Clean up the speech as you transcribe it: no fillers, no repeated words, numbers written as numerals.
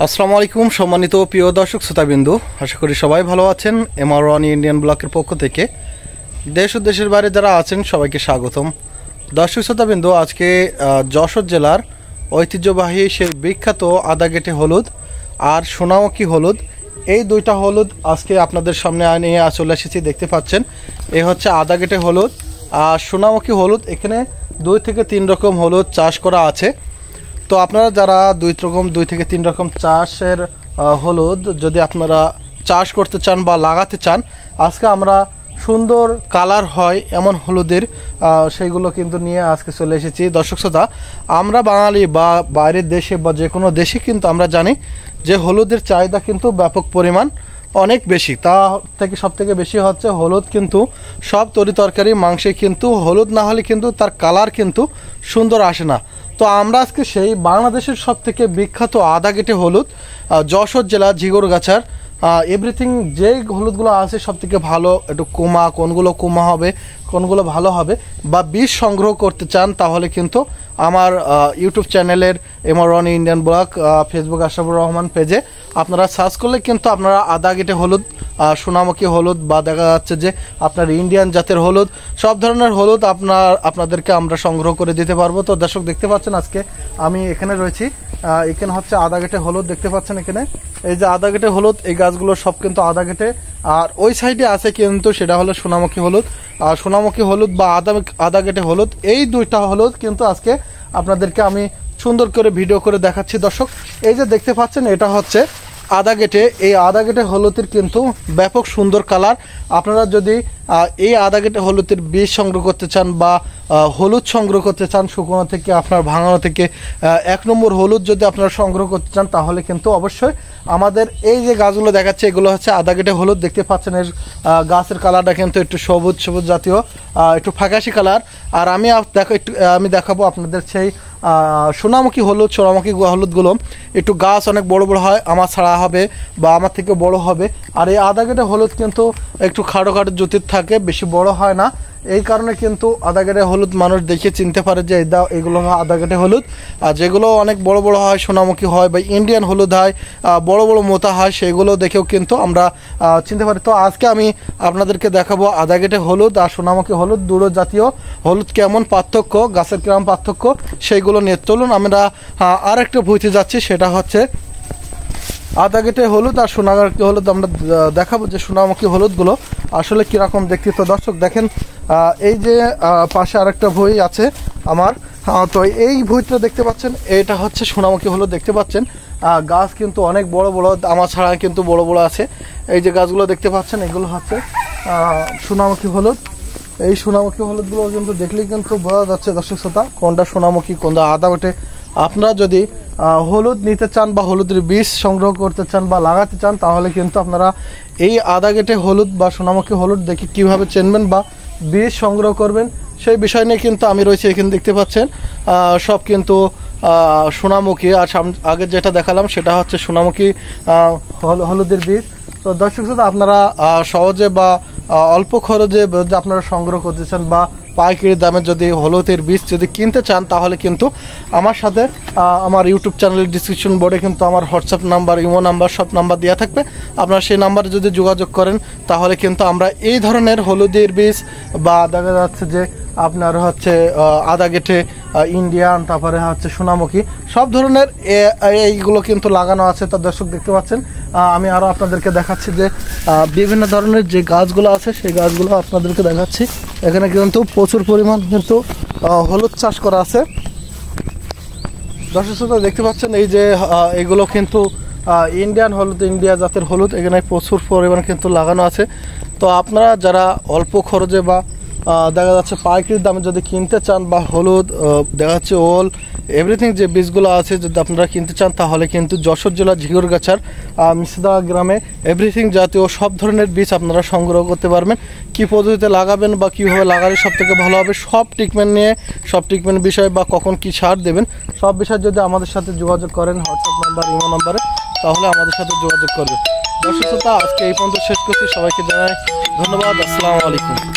আসসালামু আলাইকুম সম্মানিত প্রিয় দর্শক শ্রোতাবিন্দু, আশা করি সবাই ভালো আছেন। এমআর1 ইন্ডিয়ান ব্লকের পক্ষ থেকে দেশ ও দেশের বাইরে যারা আছেন সবাইকে স্বাগতম। দর্শক শ্রোতাবিন্দু, আজকে যশোর জেলার ঐতিহ্যবাহী সেই বিখ্যাত আদাগেটে হলুদ আর সোনামুখী হলুদ, এই দুইটা হলুদ আজকে আপনাদের সামনে নিয়ে চলে এসেছি। দেখতে পাচ্ছেন এই হচ্ছে আদাগেটে হলুদ আর সোনামুখী হলুদ। এখানে 2 থেকে 3 রকম হলুদ চাষ করা আছে। তো আপনারা যারা 2 থেকে 3 রকম চাষের হলুদ যদি আপনারা চাষ করতে চান বা লাগাতে চান, আজকে আমরা সুন্দর কালার হয় এমন হলুদের সেইগুলো কিন্তু নিয়ে আজকে চলে এসেছি। দর্শক শ্রোতা, আমরা বাঙালি বা বাইরের দেশে বা যে কোনো দেশে কিন্তু আমরা জানি যে হলুদের চাহিদা কিন্তু ব্যাপক পরিমাণ অনেক বেশি। তা থেকে সব থেকে বেশি হচ্ছে হলুদ, কিন্তু সব তরিতরকারি মাংসে কিন্তু হলুদ না হলে কিন্তু তার কালার কিন্তু সুন্দর আসে না। তো আমরা আজকে সেই বাংলাদেশের সব থেকে বিখ্যাত আদাগেটে হলুদ, যশোর জেলা ঝিগরগাছার এভরিথিং যে হলুদগুলো আছে সব থেকে ভালো, একটু কোনগুলো কুমা হবে, কোনগুলো ভালো হবে বা বীজ সংগ্রহ করতে চান, তাহলে কিন্তু আমার ইউটিউব চ্যানেলের এমআর1 Indian blog, Facebook Ashrafur Rahman পেজে আপনারা সার্চ করলে কিন্তু আপনারা আদাগেটে হলুদ, সোনামুখী হলুদ বা দেখা যাচ্ছে যে আপনার ইন্ডিয়ান জাতের হলুদ, সব ধরনের হলুদ আপনাদেরকে আমরা সংগ্রহ করে দিতে পারবো। তো দর্শক দেখতে পাচ্ছেন আজকে আমি এখানে রয়েছি, এখানে হচ্ছে আদাগেটে হলুদ দেখতে পাচ্ছেন। এখানে এই যে আদাগেটে হলুদ, এই গাছগুলো সব কিন্তু আদাগেটে, আর ওই সাইডে আছে কিন্তু সেটা হলো সোনামুখী হলুদ। আর সোনামুখী হলুদ বা আদাগেটে হলুদ, এই দুইটা হলুদ কিন্তু আজকে আপনাদেরকে আমি সুন্দর করে ভিডিও করে দেখাচ্ছি। দর্শক এই যে দেখতে পাচ্ছেন এটা হচ্ছে আদাগেটে, এই আদাগেটে হলুদের কিন্তু ব্যাপক সুন্দর কালার। আপনারা যদি এই আদাগেটে হলুদের বীজ সংগ্রহ করতে চান বা হলুদ সংগ্রহ করতে চান শুকনো থেকে, আপনার ভাঙানো থেকে 1 নম্বর হলুদ যদি আপনারা সংগ্রহ করতে চান, তাহলে কিন্তু অবশ্যই আমাদের এই যে গাছগুলো দেখাচ্ছে এগুলো হচ্ছে আদাগেটে হলুদ। দেখতে পাচ্ছেন এর গাছের কালারটা কিন্তু একটু সবুজ সবুজ জাতীয়, একটু ফ্যাকাশি কালার। আর আমি দেখাবো আপনাদের সেই সোনামুখী হলুদগুলো একটু গাছ অনেক বড় বড় হয়, আমার ছাড়া হবে বা আমার থেকে বড় হবে। আর এই আদাগেটে হলুদ কিন্তু একটু খাটো জ্যোতির থাকে, বেশি বড় হয় না। এই কারণে কিন্তু আদাগেটে হলুদ মানুষ দেখে চিনতে পারে যে এগুলো আদাগেটে হলুদ। আর যেগুলো অনেক বড় বড় হয়, সোনামুখী হয় বা ইন্ডিয়ান হলুদ হয়, বড় বড় মোটা হয়, সেগুলো দেখেও কিন্তু আমরা চিনতে পারি। তো আজকে আমি আপনাদেরকে দেখাবো আদাগেটে হলুদ আর সোনামুখী হলুদ দুটো জাতীয় হলুদ কেমন পার্থক্য, গাছের কেমন পার্থক্য, সেইগুলো নিয়ে চলুন আমরা আর একটা ভুঁইতে যাচ্ছি। সেটা হচ্ছে আদাগেটে হলুদ আর সোনামুখী হলুদ। আমরা দেখাবো যে সোনামুখী হলুদগুলো আসলে কীরকম দেখতে। তো দর্শক দেখেন, এই যে পাশে আরেকটা ভুঁই আছে আমার, তো এই ভুঁইটা দেখতে পাচ্ছেন, এটা হচ্ছে সোনামুখী হলুদ। দেখতে পাচ্ছেন গাছ কিন্তু অনেক বড় বড়, আমার ছাড়া কিন্তু বড় বড় আছে। এই যে গাছগুলো দেখতে পাচ্ছেন এগুলো হচ্ছে সোনামুখী হলুদ। এই সোনামুখী হলুদগুলো কিন্তু দেখলেই কিন্তু বোঝা যাচ্ছে দর্শক শ্রোতা কোনটা সোনামুখী কোনটা আদাগেটে। আপনারা যদি হলুদ নিতে চান বা হলুদের বীজ সংগ্রহ করতে চান বা লাগাতে চান, তাহলে কিন্তু আপনারা এই আদাগেটে হলুদ বা সোনামুখী হলুদ দেখে কীভাবে চিনবেন বা বীজ সংগ্রহ করবেন সেই বিষয় নিয়ে কিন্তু আমি রয়েছি। এখানে দেখতে পাচ্ছেন সব কিন্তু সোনামুখী, আর আগে যেটা দেখালাম সেটা হচ্ছে সোনামুখী হলুদের বীজ। তো দর্শক শ্রোতা, আপনারা সহজে বা অল্প খরচে আপনারা সংগ্রহ করতে চান বা পাইকারি দামে যদি হলুদের বীজ যদি কিনতে চান, তাহলে কিন্তু আমার সাথে আমার ইউটিউব চ্যানেলের ডিসক্রিপশন বোর্ডে কিন্তু আমার হোয়াটসঅ্যাপ নাম্বার, ইমো নাম্বার, সব নাম্বার দেওয়া থাকবে। আপনারা সেই নাম্বারে যদি যোগাযোগ করেন, তাহলে কিন্তু আমরা এই ধরনের হলুদের বীজ বা দেখা যাচ্ছে যে আপনার হচ্ছে আদাগেটে ইন্ডিয়ান, তারপরে হচ্ছে সোনামুখী, সব ধরনের এইগুলো কিন্তু লাগানো আছে। তো দর্শক দেখতে পাচ্ছেন আমি আরও আপনাদেরকে দেখাচ্ছি যে বিভিন্ন ধরনের যে গাছগুলো আছে সেই গাছগুলো আপনাদেরকে দেখাচ্ছি। এখানে কিন্তু প্রচুর পরিমাণ কিন্তু হলুদ চাষ করা আছে। দর্শক শ্রোতা দেখতে পাচ্ছেন এই যে এগুলো কিন্তু ইন্ডিয়ান হলুদ, ইন্ডিয়া জাতের হলুদ, এখানে প্রচুর পরিমাণ কিন্তু লাগানো আছে। তো আপনারা যারা অল্প খরচে বা দেখা যাচ্ছে পাইকারি দামে যদি কিনতে চান বা হলুদ দেখা যাচ্ছে ওল এভরিথিং যে বীজগুলো আছে যদি আপনারা কিনতে চান, তাহলে কিন্তু যশোর জেলা ঝিগরগাছার মিসদা গ্রামে এভরিথিং জাতীয় সব ধরনের বীজ আপনারা সংগ্রহ করতে পারবেন। কী পদ্ধতিতে লাগাবেন বা কীভাবে লাগালে সব থেকে ভালো হবে, সব ট্রিটমেন্ট নিয়ে, সব ট্রিটমেন্ট বিষয় বা কখন কী সার দেবেন, সব বিষয় যদি আমাদের সাথে যোগাযোগ করেন হোয়াটসঅ্যাপ নাম্বার, ইমো নাম্বারে, তাহলে আমাদের সাথে যোগাযোগ করবেন। দর্শক শ্রোতা, আজকে এই পর্যন্ত শেষ করছি। সবাইকে জানাই ধন্যবাদ। আসসালামু আলাইকুম।